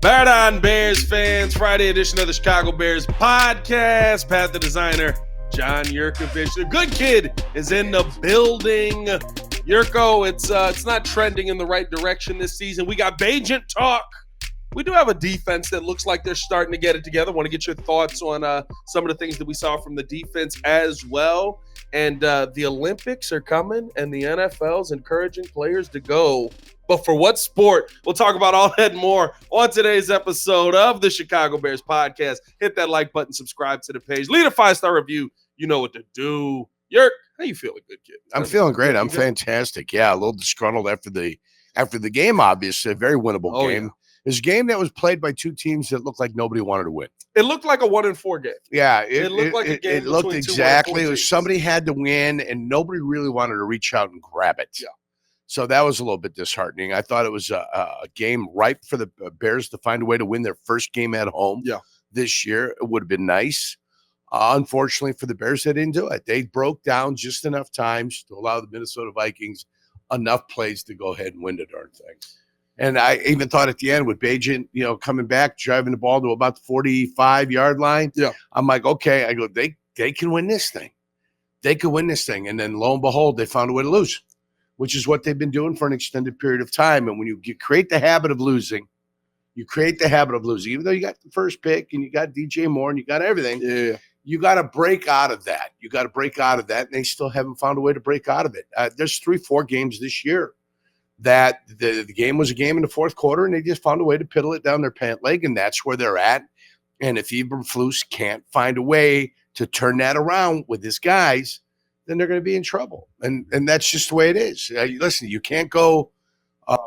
Bear on Bears fans, Friday edition of the Chicago Bears podcast. Pat the designer, John Jurkovic. The good kid is in the building. Jurko, it's not trending in the right direction this season. We got Bagent talk. We do have a defense that looks like they're starting to get it together. Want to get your thoughts on some of the things that we saw from the defense as well. And the Olympics are coming, and the NFL's encouraging players to go. But for what sport? We'll talk about all that and more on today's episode of the Chicago Bears podcast. Hit that like button, subscribe to the page, leave a 5-star review. You know what to do. Yerk, how you feeling, good kid? I'm feeling great. I'm fantastic. Yeah, a little disgruntled after the game, obviously. A very winnable game. Yeah. It was a game that was played by two teams that looked like nobody wanted to win. It looked like a 1-4 game. Yeah, it looked like a game. It looked exactly. It was somebody had to win, and nobody really wanted to reach out and grab it. Yeah. So that was a little bit disheartening. I thought it was a game ripe for the Bears to find a way to win their first game at home this year. It would have been nice. Unfortunately for the Bears, they didn't do it. They broke down just enough times to allow the Minnesota Vikings enough plays to go ahead and win the darn thing. And I even thought at the end with Bagent, coming back, driving the ball to about the 45-yard line. Yeah. I'm like, okay. I go, they can win this thing. They could win this thing. And then lo and behold, they found a way to lose, which is what they've been doing for an extended period of time. And when you create the habit of losing, even though you got the first pick and you got DJ Moore and you got everything, you got to break out of that. And they still haven't found a way to break out of it. There's 3-4 games this year that the game was a game in the fourth quarter, and they just found a way to piddle it down their pant leg, and that's where they're at. And if Eberflus can't find a way to turn that around with his guys, then they're going to be in trouble. And that's just the way it is. Listen, you can't go a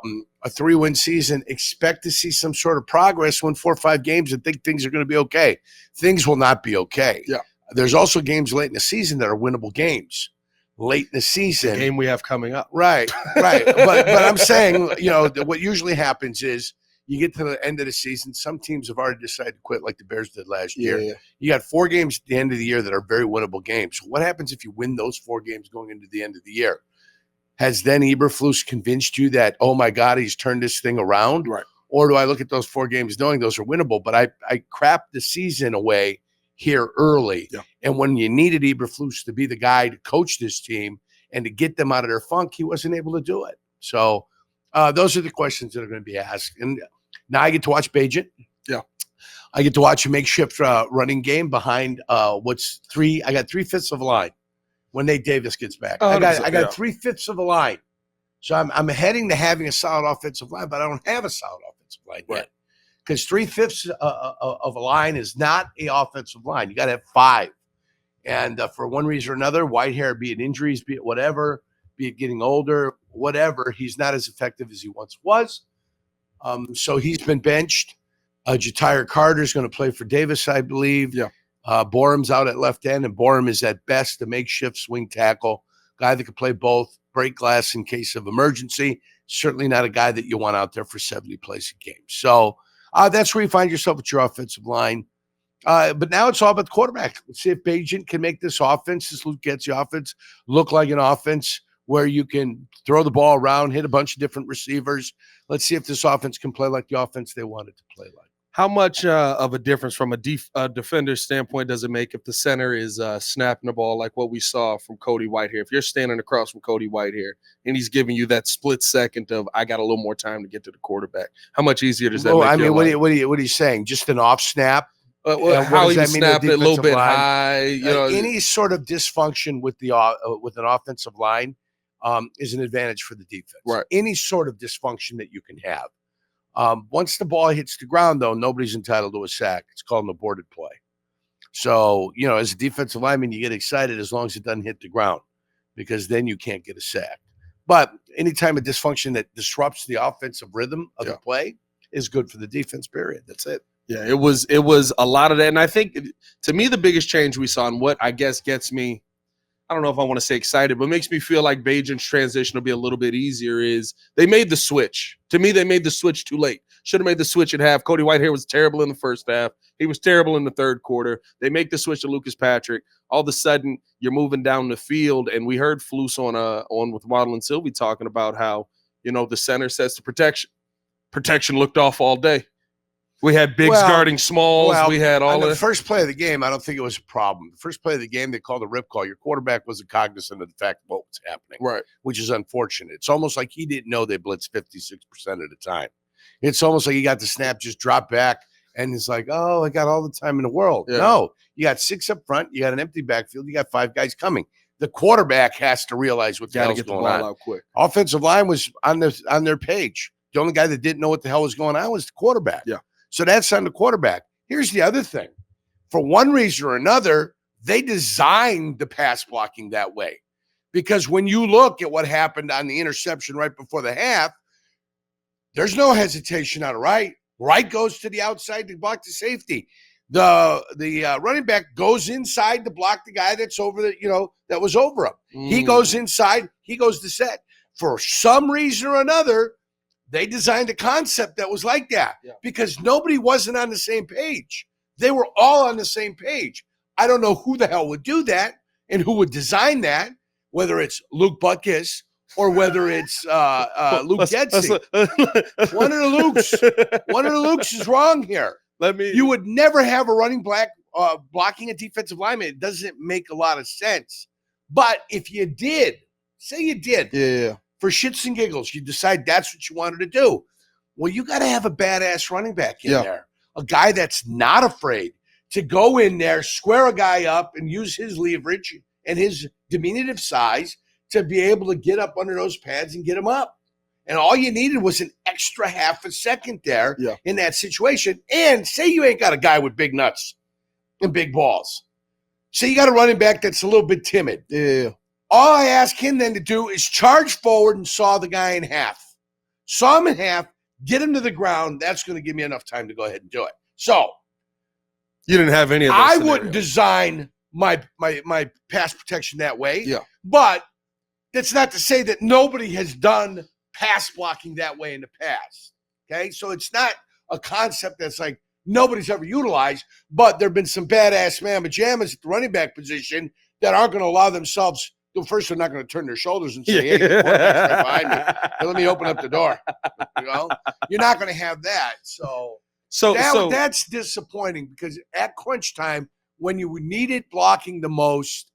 3-win season, expect to see some sort of progress, win 4 or 5 games, and think things are going to be okay. Things will not be okay. Yeah. There's also games late in the season that are winnable games. Late in the season. The game we have coming up. Right. But I'm saying, what usually happens is you get to the end of the season, some teams have already decided to quit like the Bears did last year. Yeah. You got 4 games at the end of the year that are very winnable games. What happens if you win those 4 games going into the end of the year? Has then Eberflus convinced you that, oh my God, he's turned this thing around? Right. Or do I look at those 4 games knowing those are winnable, but I crap the season away here early. Yeah. And when you needed Eberflus to be the guy to coach this team and to get them out of their funk, he wasn't able to do it. So those are the questions that are going to be asked. And now I get to watch Bagent. Yeah. I get to watch a makeshift running game behind I got 3/5 of a line when Nate Davis gets back. I got 3/5 of a line. So I'm heading to having a solid offensive line, but I don't have a solid offensive line yet. Because 3/5 of a line is not an offensive line. You got to have 5. And for one reason or another, Whitehair, be it injuries, be it whatever, be it getting older, whatever, he's not as effective as he once was. So he's been benched. Jatire Carter is going to play for Davis, I believe. Yeah. Borum's out at left end, and Borum is at best a makeshift swing tackle, guy that could play both, break glass in case of emergency. Certainly not a guy that you want out there for 70 plays a game. So that's where you find yourself with your offensive line. But now it's all about the quarterback. Let's see if Bagent can make this offense, this Luke Getsy offense, look like an offense where you can throw the ball around, hit a bunch of different receivers. Let's see if this offense can play like the offense they wanted to play like. How much of a difference from a defender's standpoint does it make if the center is snapping the ball like what we saw from Cody Whitehair? If you're standing across from Cody Whitehair and he's giving you that split second of, I got a little more time to get to the quarterback, how much easier does that make? I mean, what are you saying? Just an off snap? How he snapped it a little bit high. Any sort of dysfunction with an offensive line is an advantage for the defense. Right. Any sort of dysfunction that you can have. Once the ball hits the ground, though, nobody's entitled to a sack. It's called an aborted play. So, as a defensive lineman, you get excited as long as it doesn't hit the ground, because then you can't get a sack. But anytime a dysfunction that disrupts the offensive rhythm of the play is good for the defense, period. That's it. Yeah, it was a lot of that. And I think, to me, the biggest change we saw, and what I guess gets me, I don't know if I want to say excited, but makes me feel like Bagent's transition will be a little bit easier, is they made the switch. To me, they made the switch too late. Should have made the switch at half. Cody Whitehair was terrible in the first half. He was terrible in the third quarter. They make the switch to Lucas Patrick. All of a sudden, you're moving down the field, and we heard Flus on with Waddle and Sylvie talking about how, the center says to protection. Protection looked off all day. We had bigs guarding smalls. We had all the first play of the game, I don't think it was a problem. The first play of the game, they called a rip call. Your quarterback wasn't cognizant of the fact of what was happening, right? Which is unfortunate. It's almost like he didn't know they blitzed 56% of the time. It's almost like he got the snap, just dropped back, and it's like, oh, I got all the time in the world. Yeah. No, you got 6 up front. You got an empty backfield. You got 5 guys coming. The quarterback has to realize what the hell's going on. Out quick. Offensive line was on their page. The only guy that didn't know what the hell was going on was the quarterback. Yeah. So that's on the quarterback. Here's the other thing. For one reason or another, they designed the pass blocking that way. Because when you look at what happened on the interception right before the half, there's no hesitation on the right. Right goes to the outside to block the safety. The running back goes inside to block the guy that's over that was over him. He goes inside. He goes to set. For some reason or another, they designed a concept that was like that because nobody wasn't on the same page. They were all on the same page. I don't know who the hell would do that and who would design that, whether it's Luke Butkus or whether it's Luke Getsy. One of the Lukes is wrong here. You would never have a running back blocking a defensive lineman. It doesn't make a lot of sense. But if you did, say you did, for shits and giggles, you decide that's what you wanted to do. Well, you got to have a badass running back in there, a guy that's not afraid to go in there, square a guy up, and use his leverage and his diminutive size to be able to get up under those pads and get him up. And all you needed was an extra half a second there in that situation. And say you ain't got a guy with big nuts and big balls. Say you got a running back that's a little bit timid. Yeah. All I ask him then to do is charge forward and saw the guy in half. Saw him in half, get him to the ground. That's going to give me enough time to go ahead and do it. So you didn't have any of those scenarios. Wouldn't design my pass protection that way. Yeah. But that's not to say that nobody has done pass blocking that way in the past. Okay. So it's not a concept that's like nobody's ever utilized, but there have been some badass mamma jammas at the running back position that aren't going to allow themselves. First, they're not going to turn their shoulders and say, hey, the quarterback's right behind me. Hey, let me open up the door. You're not going to have that. So that's disappointing because at crunch time, when you need it blocking the most,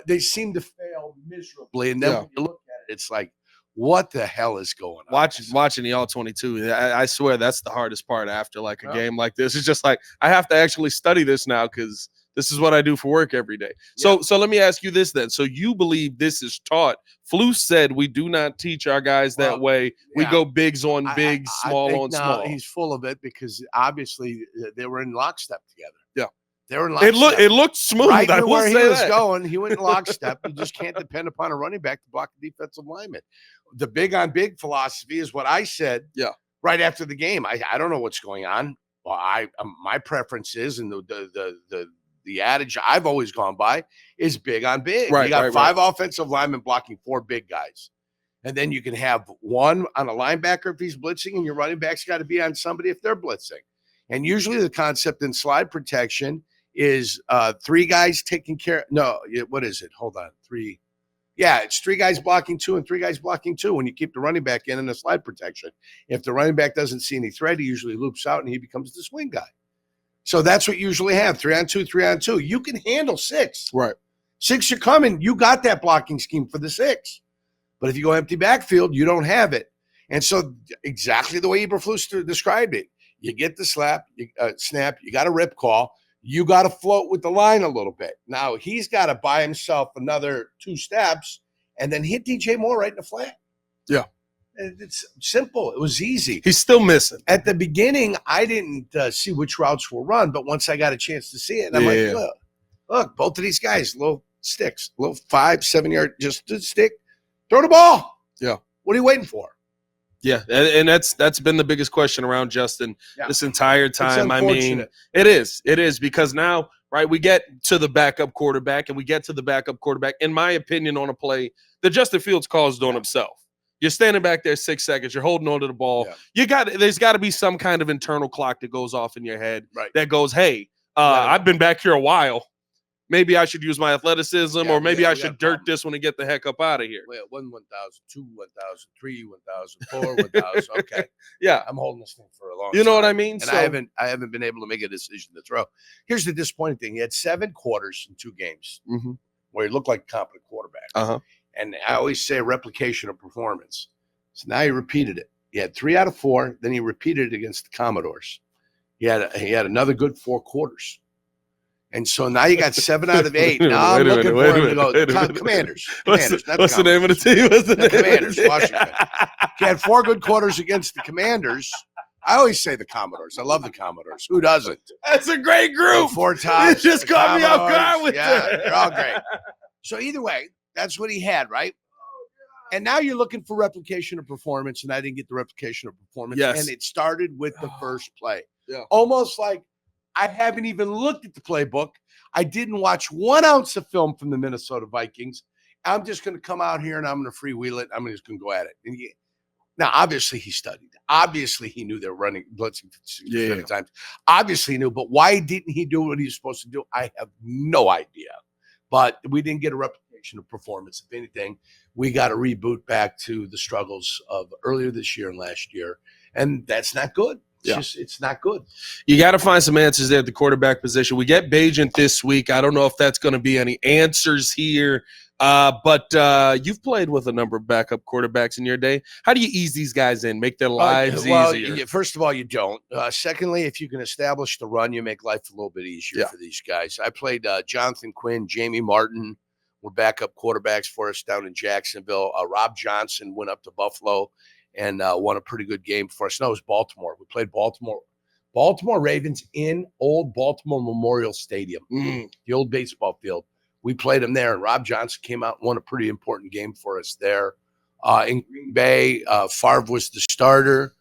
they seem to fail miserably. And then when you look at it, it's like, what the hell is going on? Watching the All-22, I swear that's the hardest part after like a game like this. It's just like I have to actually study this now because this is what I do for work every day. So let me ask you this then. So you believe this is taught? Flus said we do not teach our guys that way. We go bigs on bigs, small on small. He's full of it because obviously they were in lockstep together. Yeah. They were in lockstep. It looked smooth. Right where he was going, he went in lockstep. You just can't depend upon a running back to block the defensive lineman. The big on big philosophy is what I said right after the game. I don't know what's going on. Well, my preference is, and the adage I've always gone by is big on big. Right, you got 5 offensive linemen blocking 4 big guys. And then you can have one on a linebacker if he's blitzing, and your running back's got to be on somebody if they're blitzing. And usually the concept in slide protection is 3 guys taking care. No, what is it? Hold on. 3. Yeah, it's 3 guys blocking 2 and 3 guys blocking 2 when you keep the running back in the slide protection. If the running back doesn't see any threat, he usually loops out and he becomes the swing guy. So that's what you usually have, 3 on 2, 3 on 2. You can handle 6. Right. 6 are coming. You got that blocking scheme for the 6. But if you go empty backfield, you don't have it. And so exactly the way Eberflus described it, you get the snap, you got a rip call, you got to float with the line a little bit. Now he's got to buy himself another 2 steps and then hit DJ Moore right in the flat. Yeah. It's simple. It was easy. He's still missing. At the beginning, I didn't see which routes were run, but once I got a chance to see it, I'm like, look, both of these guys, little sticks, little 5-7 yard, just a stick, throw the ball. Yeah. What are you waiting for? Yeah, and that's been the biggest question around Justin this entire time. I mean, it is because now, right, we get to the backup quarterback, in my opinion, on a play that Justin Fields caused on himself. You're standing back there 6 seconds. You're holding on to the ball. Yeah. There's got to be some kind of internal clock that goes off in your head that goes, hey, I've been back here a while. maybe I should use my athleticism, Yeah, or maybe I we got should a dirt problem. this one and get the heck up out of here. Wait, 1,000, 2, 1,000, 3, 1,000, 4, 1,000. Okay. Yeah. I'm holding this thing for a long time. You know what I mean? And I haven't been able to make a decision to throw. Here's the disappointing thing. He had 7 quarters in 2 games where he looked like a competent quarterback. And I always say replication of performance. So now he repeated it. He had 3 out of 4. Then he repeated it against the Commodores. He had another good 4 quarters. And so now you got 7 out of 8. Now I'm looking for him to go. Commanders. What's the name of the team? The Commanders, Washington. He had 4 good quarters against the Commanders. I always say the Commodores. I love the Commodores. Who doesn't? That's a great group. 4 times. You just caught me off guard with that. They're all great. So either way, that's what he had, right? And now you're looking for replication of performance, and I didn't get the replication of performance. Yes. And it started with the first play. Yeah. Almost like I haven't even looked at the playbook. I didn't watch 1 ounce of film from the Minnesota Vikings. I'm just going to come out here and I'm going to freewheel it. I'm just going to go at it. And now, obviously, he studied. Obviously, he knew they were running blitzing 50 times. Obviously, he knew. But why didn't he do what he was supposed to do? I have no idea. But we didn't get a replication of performance. If anything, we got a reboot back to the struggles of earlier this year and last year. And that's not good. It's not good. You got to find some answers there at the quarterback position. We get Bagent this week. I don't know if that's going to be any answers here, but you've played with a number of backup quarterbacks in your day. How do you ease these guys in, make their lives easier? First of all, you don't. Secondly, if you can establish the run, you make life a little bit easier for these guys. I played Jonathan Quinn, Jamie Martin were backup quarterbacks for us down in Jacksonville. Rob Johnson went up to Buffalo and won a pretty good game for us. No, it was Baltimore. We played Baltimore Ravens in old Baltimore Memorial Stadium, the old baseball field. We played them there, and Rob Johnson came out and won a pretty important game for us there. In Green Bay, Favre was the starter.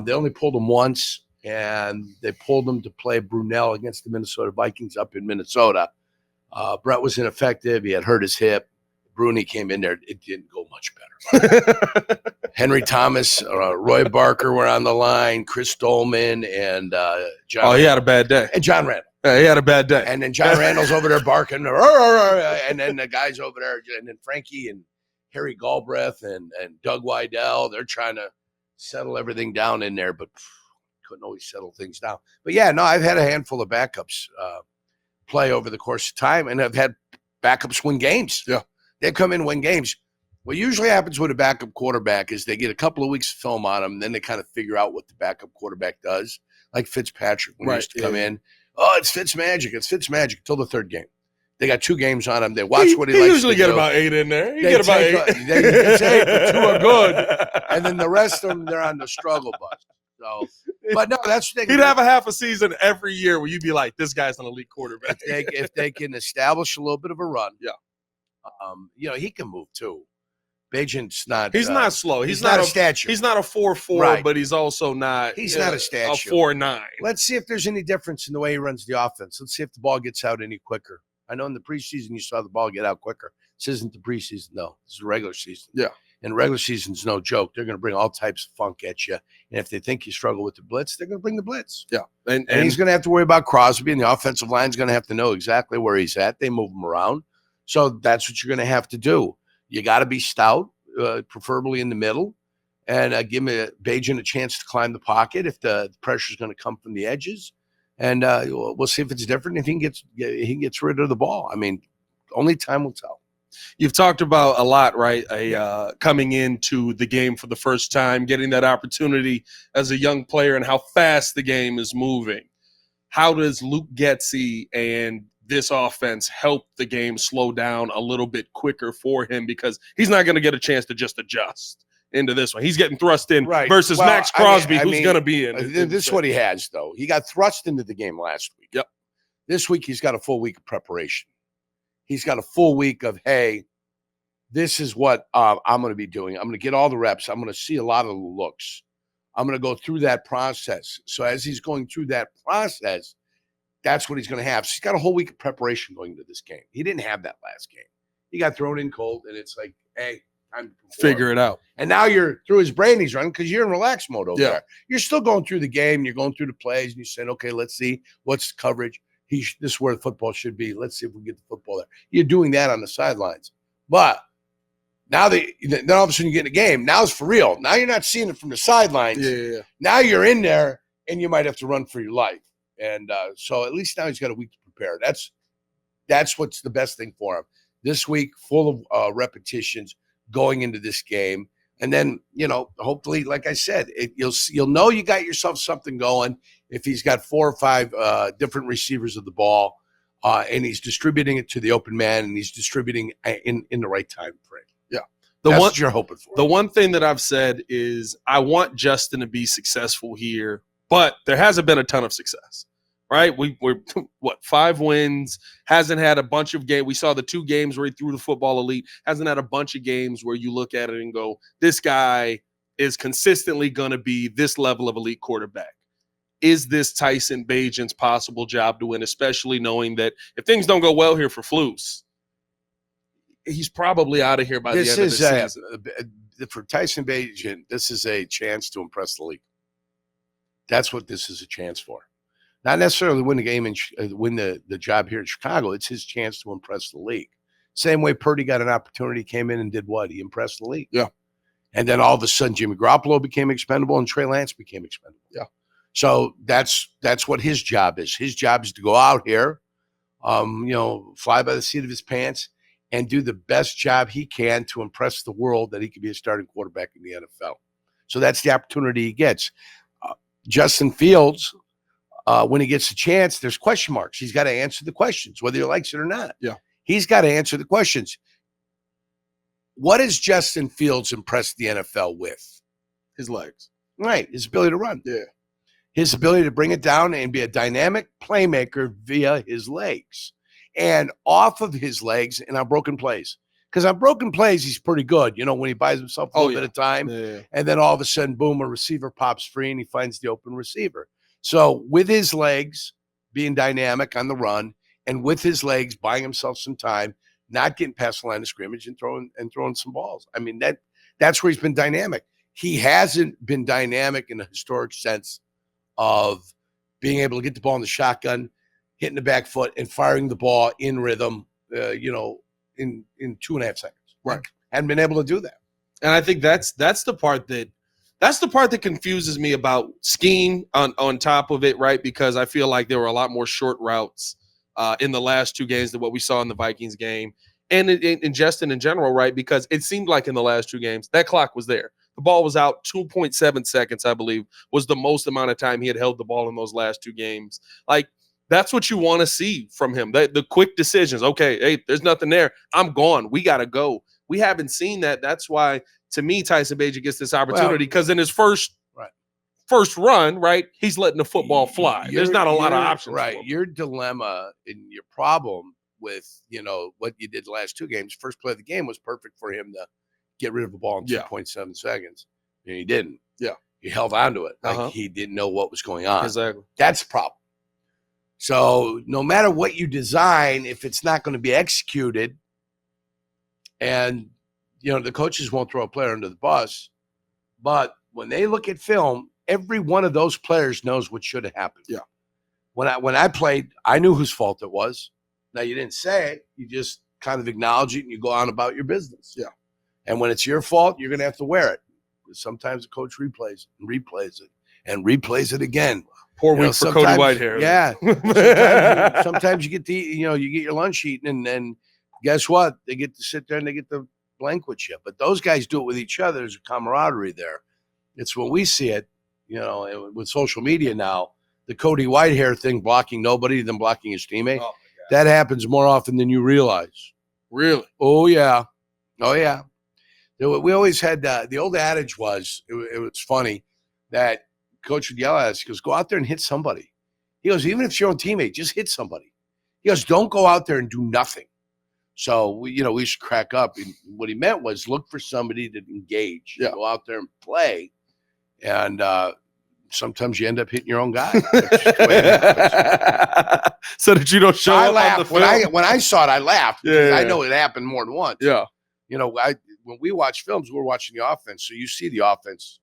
They only pulled him once, and they pulled him to play Brunel against the Minnesota Vikings up in Minnesota. Brett was ineffective. He had hurt his hip. Bruni came in there. It didn't go much better. Henry Thomas, Roy Barker were on the line, Chris Dolman, and John. Oh, he had a bad day. And John Randall. He had a bad day. And then John Randall's over there barking. And then the guys over there, and then Frankie and Harry Galbraith and Doug Weidel, they're trying to settle everything down in there, but couldn't always settle things down. But, yeah, no, I've had a handful of backups play over the course of time, and I've had backups win games. Yeah. They come in and win games. What usually happens with a backup quarterback is they get a couple of weeks of film on them, and then they kind of figure out what the backup quarterback does. Like Fitzpatrick when he used to come in. Oh, it's Fitzmagic. It's Fitzmagic until the 3rd game. They got 2 games on him. They watch what he likes usually to get do. about 8 in there. They get about 8. It's 8, but 2 are good. And then the rest of them, they're on the struggle bus. So, but no, that's what they he'd have a half a season every year where you'd be like, this guy's an elite quarterback. If they can establish a little bit of a run. Yeah. He can move too. Bagent's not. He's not slow. He's not a statue. He's not a 4.4, but he's also not. He's not a statue. A 4.9. Let's see if there's any difference in the way he runs the offense. Let's see if the ball gets out any quicker. I know in the preseason you saw the ball get out quicker. This isn't the preseason, no. This is the regular season. Yeah. And regular season's no joke. They're going to bring all types of funk at you. And if they think you struggle with the blitz, they're going to bring the blitz. Yeah. And he's going to have to worry about Crosby, and the offensive line's going to have to know exactly where he's at. They move him around. So that's what you're going to have to do. You got to be stout, preferably in the middle, and give Bagent a chance to climb the pocket if the pressure's going to come from the edges. And we'll see if it's different if he gets rid of the ball. I mean, only time will tell. You've talked about a lot, right? Coming into the game for the first time, getting that opportunity as a young player and how fast the game is moving. How does Luke Getsy and this offense help the game slow down a little bit quicker for him? Because he's not going to get a chance to just adjust into this one. He's getting thrust in versus Max Crosby, who's going to be in. This is what he has, though. He got thrust into the game last week. Yep. This week, he's got a full week of preparation. He's got a full week of, hey, this is what I'm going to be doing. I'm going to get all the reps. I'm going to see a lot of the looks. I'm going to go through that process. So as he's going through that process, that's what he's going to have. So he's got a whole week of preparation going into this game. He didn't have that last game. He got thrown in cold, and it's like, hey, time to perform. Figure it out. And now you're through his brain. He's running because you're in relax mode over there. You're still going through the game. You're going through the plays, and you're saying, okay, let's see what's the coverage. this is where the football should be. Let's see if we get the football there. You're doing that on the sidelines. But now then all of a sudden you get in a game. Now it's for real. Now you're not seeing it from the sidelines. Yeah. Now you're in there, and you might have to run for your life. And so at least now he's got a week to prepare. That's what's the best thing for him. This week, full of repetitions going into this game. And then, hopefully, like I said, you'll know you got yourself something going if he's got 4 or 5 different receivers of the ball, and he's distributing it to the open man, and he's distributing in the right time frame. Yeah, that's what you're hoping for. The one thing that I've said is I want Justin to be successful here, but there hasn't been a ton of success. Right, we're 5 wins. Hasn't had a bunch of games. We saw the 2 games where he threw the football elite. Hasn't had a bunch of games where you look at it and go, "This guy is consistently going to be this level of elite quarterback." Is this Tyson Bagent's possible job to win, especially knowing that if things don't go well here for Flus, he's probably out of here by the end of the season. For Tyson Bagent, this is a chance to impress the league. That's what this is a chance for. Not necessarily win the game and win the job here in Chicago. It's his chance to impress the league. Same way Purdy got an opportunity, came in and did what? He impressed the league. Yeah. And then all of a sudden Jimmy Garoppolo became expendable and Trey Lance became expendable. Yeah. So that's what his job is. His job is to go out here, fly by the seat of his pants and do the best job he can to impress the world that he could be a starting quarterback in the NFL. So that's the opportunity he gets. Justin Fields, when he gets a chance, there's question marks. He's got to answer the questions, whether he likes it or not. Yeah. He's got to answer the questions. What has Justin Fields impressed the NFL with? His legs. Right. His ability to run. Yeah. His ability to bring it down and be a dynamic playmaker via his legs. And off of his legs and on broken plays. Because on broken plays, he's pretty good. When he buys himself a little bit of time. Yeah. And then all of a sudden, boom, a receiver pops free and he finds the open receiver. So with his legs being dynamic on the run and with his legs buying himself some time, not getting past the line of scrimmage and throwing some balls. I mean, that's where he's been dynamic. He hasn't been dynamic in a historic sense of being able to get the ball in the shotgun, hitting the back foot and firing the ball in rhythm, in 2.5 seconds. Right. Hadn't been able to do that. And I think that's the part that confuses me about scheme on top of it, right? Because I feel like there were a lot more short routes in the last 2 games than what we saw in the Vikings game and in Justin in general, right? Because it seemed like in the last 2 games, that clock was there. The ball was out 2.7 seconds, I believe, was the most amount of time he had held the ball in those last 2 games. Like, that's what you want to see from him. The quick decisions. Okay, hey, there's nothing there. I'm gone. We got to go. We haven't seen that. That's why, to me, Tyson Bagent gets this opportunity because in his first run, right, he's letting the football fly. There's not a lot of options. Right. Your dilemma and your problem with, what you did the last 2 games, first play of the game was perfect for him to get rid of the ball in 2.7 seconds. And he didn't. Yeah. He held on to it. Like he didn't know what was going on. Exactly. That's the problem. So no matter what you design, if it's not going to be executed and, the coaches won't throw a player under the bus, but when they look at film, every one of those players knows what should have happened. Yeah. When I played, I knew whose fault it was. Now, you didn't say it. You just kind of acknowledge it and you go on about your business. Yeah. And when it's your fault, you're going to have to wear it. Sometimes the coach replays it and replays it again. Poor week for Cody Whitehair. Yeah. Sometimes you get you get your lunch eaten and then guess what? They get to sit there and they get to blank with you. But those guys do it with each other. There's a camaraderie there. It's when we see it, with social media now, the Cody Whitehair thing, blocking nobody, then blocking his teammate. Oh, that happens more often than you realize. Really? Oh, yeah. We always had the old adage was, it was funny that coach would yell at us. He goes, go out there and hit somebody. He goes, even if it's your own teammate, just hit somebody. He goes, don't go out there and do nothing. So, we used to crack up. And what he meant was look for somebody to engage. Yeah. Go out there and play. And sometimes you end up hitting your own guy. So that you don't show I up laughed. on the film. When I saw it, I laughed. Yeah. I know it happened more than once. Yeah. When we watch films, we're watching the offense. So you see the offense,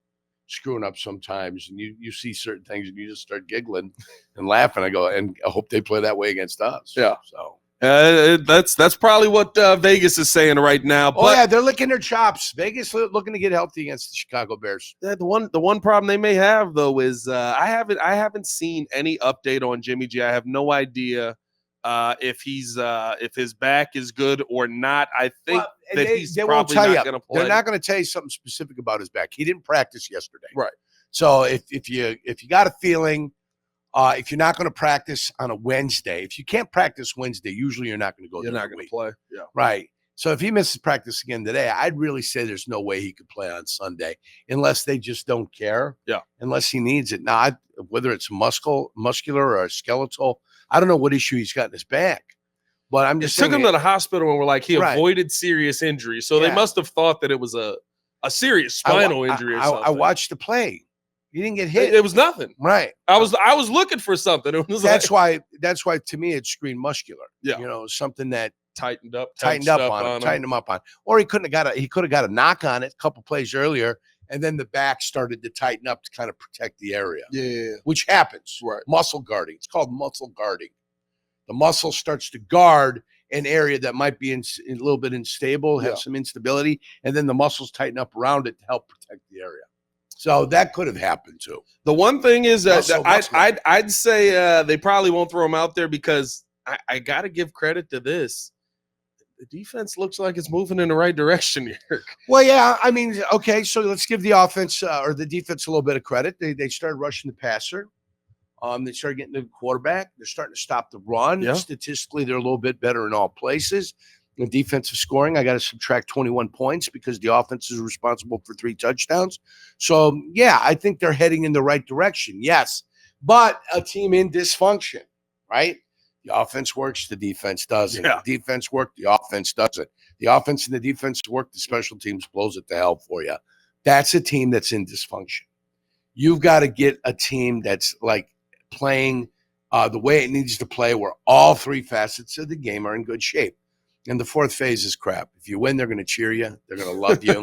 screwing up sometimes, and you see certain things and you just start giggling and laughing. I go, and I hope they play that way against us. Yeah. So that's probably what Vegas is saying right now. Oh, but yeah, they're licking their chops. Vegas looking to get healthy against the Chicago Bears. the one problem they may have though is I haven't seen any update on Jimmy G. I have no idea if his back is good or not. I think that he's probably not going to play. They're not going to tell you something specific about his back. He didn't practice yesterday. Right. So if you got a feeling, if you're not going to practice on a Wednesday, if you can't practice Wednesday, usually you're not going to go. You're not going to play. Yeah. Right. So if he misses practice again today, I'd really say there's no way he could play on Sunday unless they just don't care. Yeah. Unless he needs it. Now, whether it's muscular or skeletal, I don't know what issue he's got in his back. But I'm just took him to the hospital and we're like, he Right. avoided serious injury. So they must have thought that it was a serious spinal injury or something. I watched the play. He didn't get hit. It was nothing. Right. I was looking for something. It was that's why to me it screamed muscular. Yeah. You know, something that tightened up on him, tightened him up on. Or he could have got a knock on it a couple plays earlier, and then the back started to tighten up to kind of protect the area. Yeah. Which happens. Right. Muscle guarding. It's called muscle guarding. The muscle starts to guard an area that might be a little bit unstable, have some instability, and then the muscles tighten up around it to help protect the area. So that could have happened too. The one thing is that I'd say they probably won't throw him out there because I got to give credit to this. The defense looks like it's moving in the right direction here. Well, yeah, I mean, okay, so let's give the offense or the defense a little bit of credit. They started rushing the passer. They started getting the quarterback. They're starting to stop the run. Yeah. Statistically, they're a little bit better in all places. The defensive scoring, I got to subtract 21 points because the offense is responsible for 3 touchdowns. So, yeah, I think they're heading in the right direction. Yes, but a team in dysfunction, right? The offense works, the defense doesn't. Yeah. The defense works, the offense doesn't. The offense and the defense work, the special teams blows it to hell for you. That's a team that's in dysfunction. You've got to get a team that's like playing the way it needs to play, where all 3 facets of the game are in good shape. And the fourth phase is crap. If you win, they're going to cheer you. They're going to love you.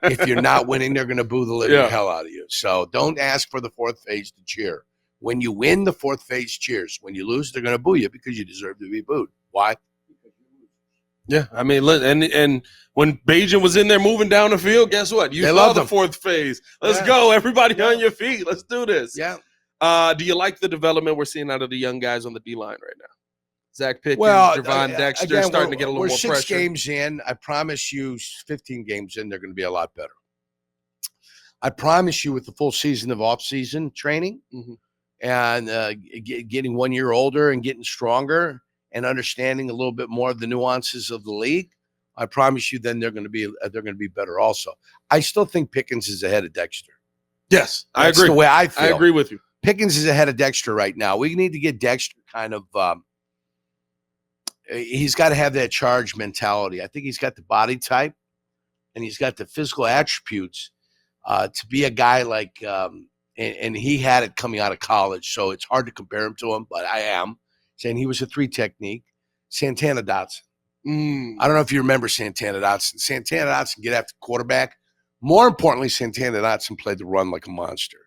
If you're not winning, they're going to boo the living hell out of you. So don't ask for the fourth phase to cheer. When you win, the fourth phase cheers. When you lose, they're going to boo you because you deserve to be booed. Why? Yeah, I mean, and when Bagent was in there moving down the field, guess what? You saw the fourth phase. Let's go. Everybody on your feet. Let's do this. Yeah. Do you like the development we're seeing out of the young guys on the D-line right now? Zach Pickens, Javon Dexter again, starting to get a little more pressure. We're 6 games in. I promise you 15 games in, they're going to be a lot better. I promise you with the full season of off-season training and getting 1 year older and getting stronger and understanding a little bit more of the nuances of the league, I promise you then they're going to be better also. I still think Pickens is ahead of Dexter. Yes, I That's agree. the way I feel. I agree with you. Pickens is ahead of Dexter right now. We need to get Dexter kind of he's got to have that charge mentality. I think he's got the body type and he's got the physical attributes to be a guy like and he had it coming out of college, so it's hard to compare him to him, but I am saying he was a 3 technique. Santana Dotson. I don't know if you remember Santana Dotson. Santana Dotson get after quarterback. More importantly, Santana Dotson played the run like a monster.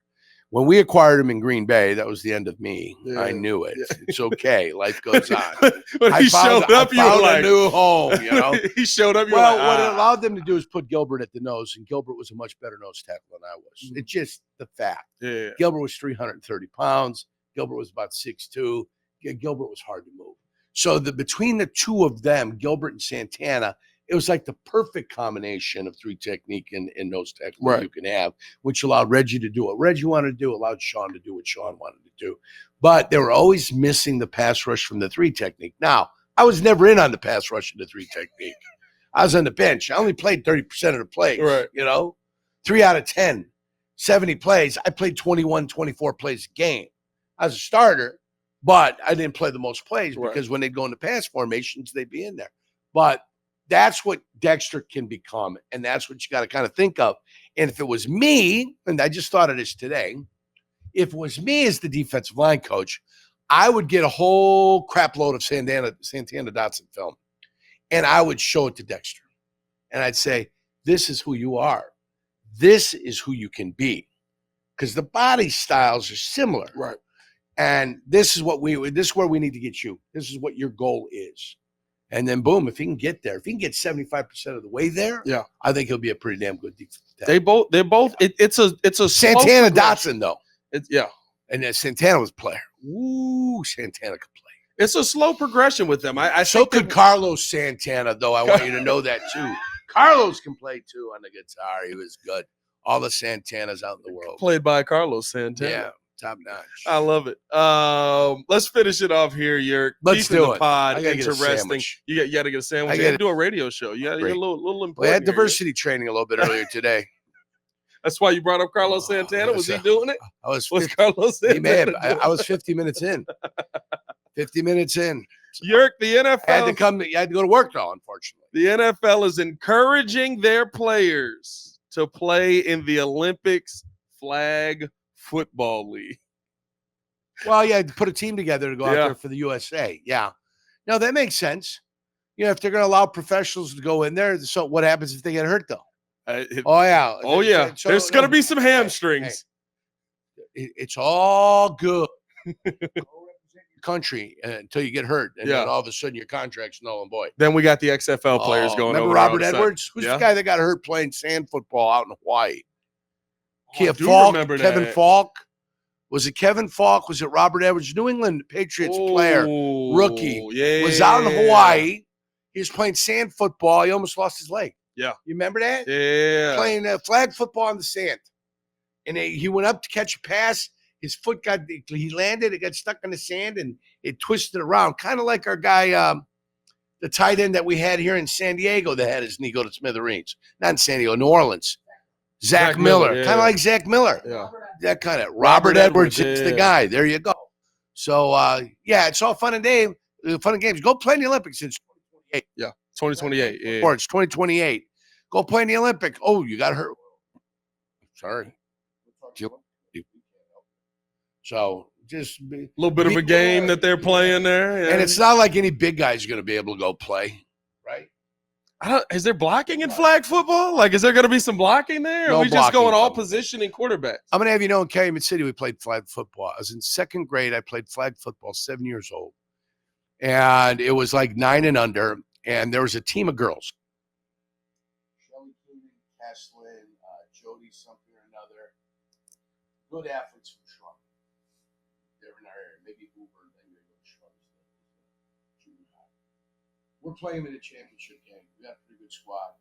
When we acquired him in Green Bay, that was the end of me. Yeah. I knew it. Yeah. It's okay. Life goes on. But he showed up. You were like, a new home. You know, he showed up. Well, what it allowed them to do is put Gilbert at the nose, and Gilbert was a much better nose tackle than I was. It's just the fact. Yeah. Gilbert was 330 pounds. Gilbert was about 6'2". Gilbert was hard to move. So between the 2 of them, Gilbert and Santana, it was like the perfect combination of 3 technique and nose tackle that you can have, which allowed Reggie to do what Reggie wanted to do, allowed Sean to do what Sean wanted to do. But they were always missing the pass rush from the 3 technique. Now, I was never in on the pass rush in the 3 technique. I was on the bench. I only played 30% of the plays, you know, 3 out of 10, 70 plays. I played 21, 24 plays a game. I was a starter, but I didn't play the most plays because when they'd go into pass formations, they'd be in there. But that's what Dexter can become, and that's what you got to kind of think of. And if it was me, and I just thought of this today, if it was me as the defensive line coach, I would get a whole crap load of Santana Dotson film, and I would show it to Dexter. And I'd say, this is who you are. This is who you can be. because the body styles are similar. Right. And this is where we need to get you. This is what your goal is. And then boom, if he can get there, if he can get 75% of the way there, Yeah, I think he'll be a pretty damn good defense. they're both. It's a Santana Dotson though. Yeah, and Santana was a player. Ooh, Santana could play. It's a slow progression with them. I so could Carlos Santana though. I want you to know that too. Carlos can play too on the guitar. He was good. All the Santanas out in the world. Played by Carlos Santana. Yeah, top notch. I love it. Let's finish it off here. Let's do it. Pod I gotta interesting. You got to get a sandwich. You got to do a radio show. You got a little important. We had diversity training a little bit earlier today. That's why you brought up Carlos Santana. Was he doing it? Was Carlos Santana? He may have. I was 50 minutes in. 50 minutes in. Yerk, the NFL I had to go to work though, unfortunately. The NFL is encouraging their players to play in the Olympics flag football league. Well, yeah, to put a team together to go out there for the USA. Yeah. No, that makes sense. If they're going to allow professionals to go in there, so what happens if they get hurt though? Yeah. So, there's going to be some hamstrings. It's all good. Country until you get hurt, and then all of a sudden your contract's null and void. Then we got the XFL players going. Remember over Robert Edwards? Who's the guy that got hurt playing sand football out in Hawaii? Kevin Falk. Was it Kevin Falk? Was it Robert Edwards? New England Patriots player, rookie, was out in Hawaii. He was playing sand football. He almost lost his leg. Yeah, you remember that? Yeah, playing flag football on the sand, and he went up to catch a pass. His foot he landed, it got stuck in the sand, and it twisted around. Kind of like our guy, the tight end that we had here in San Diego that had his knee go to smithereens. Not in San Diego, New Orleans. Zach Miller. Kind of like Zach Miller. Yeah. That kind of. Robert Edwards is the guy. There you go. So, it's all fun and games. Go play in the Olympics. It's 2028. Yeah, 2028. Yeah. Or it's 2028. Go play in the Olympics. Oh, you got hurt. Sorry. So just a little bit of a game that they're playing there. Yeah. And it's not like any big guy's going to be able to go play, right? Is there blocking in flag football? Like, is there going to be some blocking there? Or are we just going all positioning quarterbacks? I'm going to have you know, in Calumet City, we played flag football. I was in second grade. I played flag football, 7 years old. And it was like 9 and under. And there was a team of girls. Shelly Coonan, Caslin, Jody something or another. Good athletes from Shrub. They're in our area. Maybe Hoover, then they go to Shrub. Junior high. We're playing them in a championship game. We got a pretty good squad.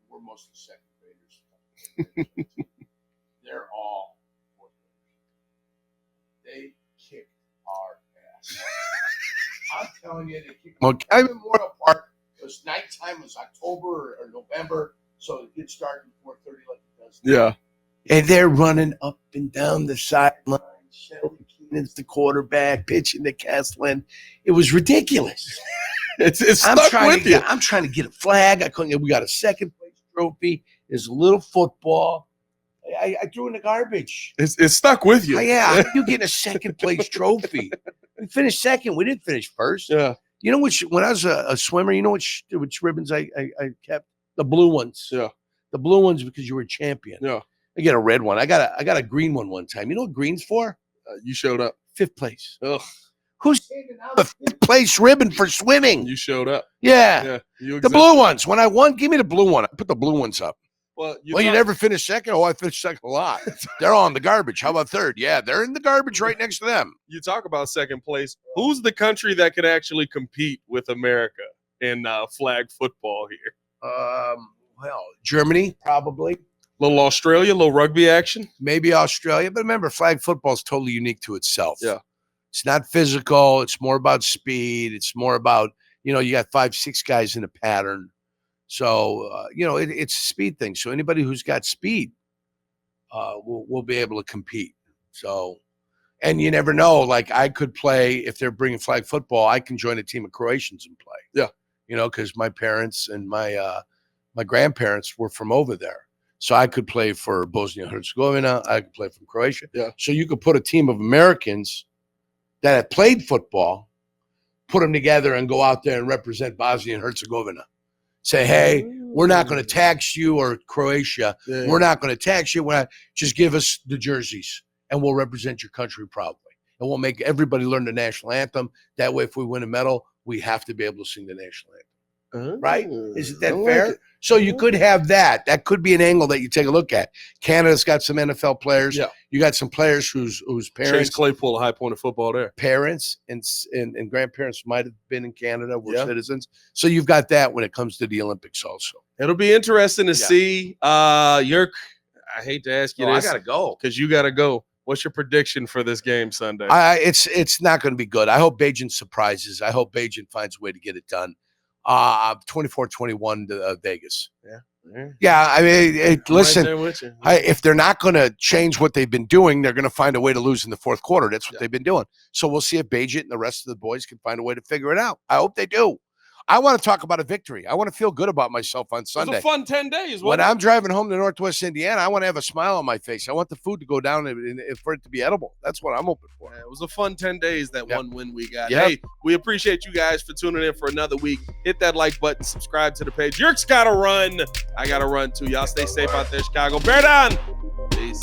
We're mostly second graders. They're all fourth graders. They kicked our ass. I'm telling you, they kicked our ass. Memorial Park, it was nighttime, it was October or November, so it did start before 30 like it does. Yeah. And they're running up and down the sideline. Shelly Keenan's the quarterback, pitching to Caslin. It was ridiculous. It's stuck with you. I'm trying to get a flag. I couldn't get. We got a second place trophy. There's a little football. I threw in the garbage. It's stuck with you. Yeah, you get a second place trophy. We finished second. We didn't finish first. Yeah. You know when I was a swimmer, you know which ribbons I kept? The blue ones. Yeah. The blue ones because you were a champion. Yeah. I get a red one. I got a green one time. You know what green's for? You showed up. 5th place. Ugh. Who's handing out a 5th place ribbon for swimming? You showed up. Yeah. The blue ones. When I won, give me the blue one. I put the blue ones up. Well, you never finished second? Oh, I finished second a lot. They're all in the garbage. How about third? Yeah, they're in the garbage right next to them. You talk about second place. Who's the country that could actually compete with America in flag football here? Well, Germany, probably. Little Australia, little rugby action. Maybe Australia. But remember, flag football is totally unique to itself. Yeah. It's not physical. It's more about speed. It's more about, you got 5-6 guys in a pattern. So, it's a speed thing. So anybody who's got speed will be able to compete. So, and you never know. Like I could play, if they're bringing flag football, I can join a team of Croatians and play. Yeah. Because my parents and my grandparents were from over there. So I could play for Bosnia and Herzegovina. I could play from Croatia. Yeah. So you could put a team of Americans that have played football, put them together and go out there and represent Bosnia and Herzegovina. Say, hey, we're not going to tax you, or Croatia. Yeah. We're not going to tax you. Just give us the jerseys, and we'll represent your country proudly. And we'll make everybody learn the national anthem. That way, if we win a medal, we have to be able to sing the national anthem. Right? Isn't that fair? Like so you could have that. That could be an angle that you take a look at. Canada's got some NFL players. Yeah. You got some players whose parents, Chase Claypool, a high point of football there. Parents and grandparents might have been in Canada, were citizens. So you've got that when it comes to the Olympics also. It'll be interesting to see. Yerk, I hate to ask you this. I got to go. Because you got to go. What's your prediction for this game Sunday? It's not going to be good. I hope Bagent surprises. I hope Bagent finds a way to get it done. 24-21 to Vegas. Yeah. I mean, listen, if they're not going to change what they've been doing, they're going to find a way to lose in the fourth quarter. That's what they've been doing. So we'll see if Bagent and the rest of the boys can find a way to figure it out. I hope they do. I want to talk about a victory. I want to feel good about myself on Sunday. It was a fun 10 days. When I'm driving home to Northwest Indiana, I want to have a smile on my face. I want the food to go down and for it to be edible. That's what I'm hoping for. Yeah, it was a fun 10 days, that one win we got. Yep. Hey, we appreciate you guys for tuning in for another week. Hit that like button, subscribe to the page. Yerk's got to run. I got to run too. Y'all stay safe out there, Chicago. Bear down. Peace.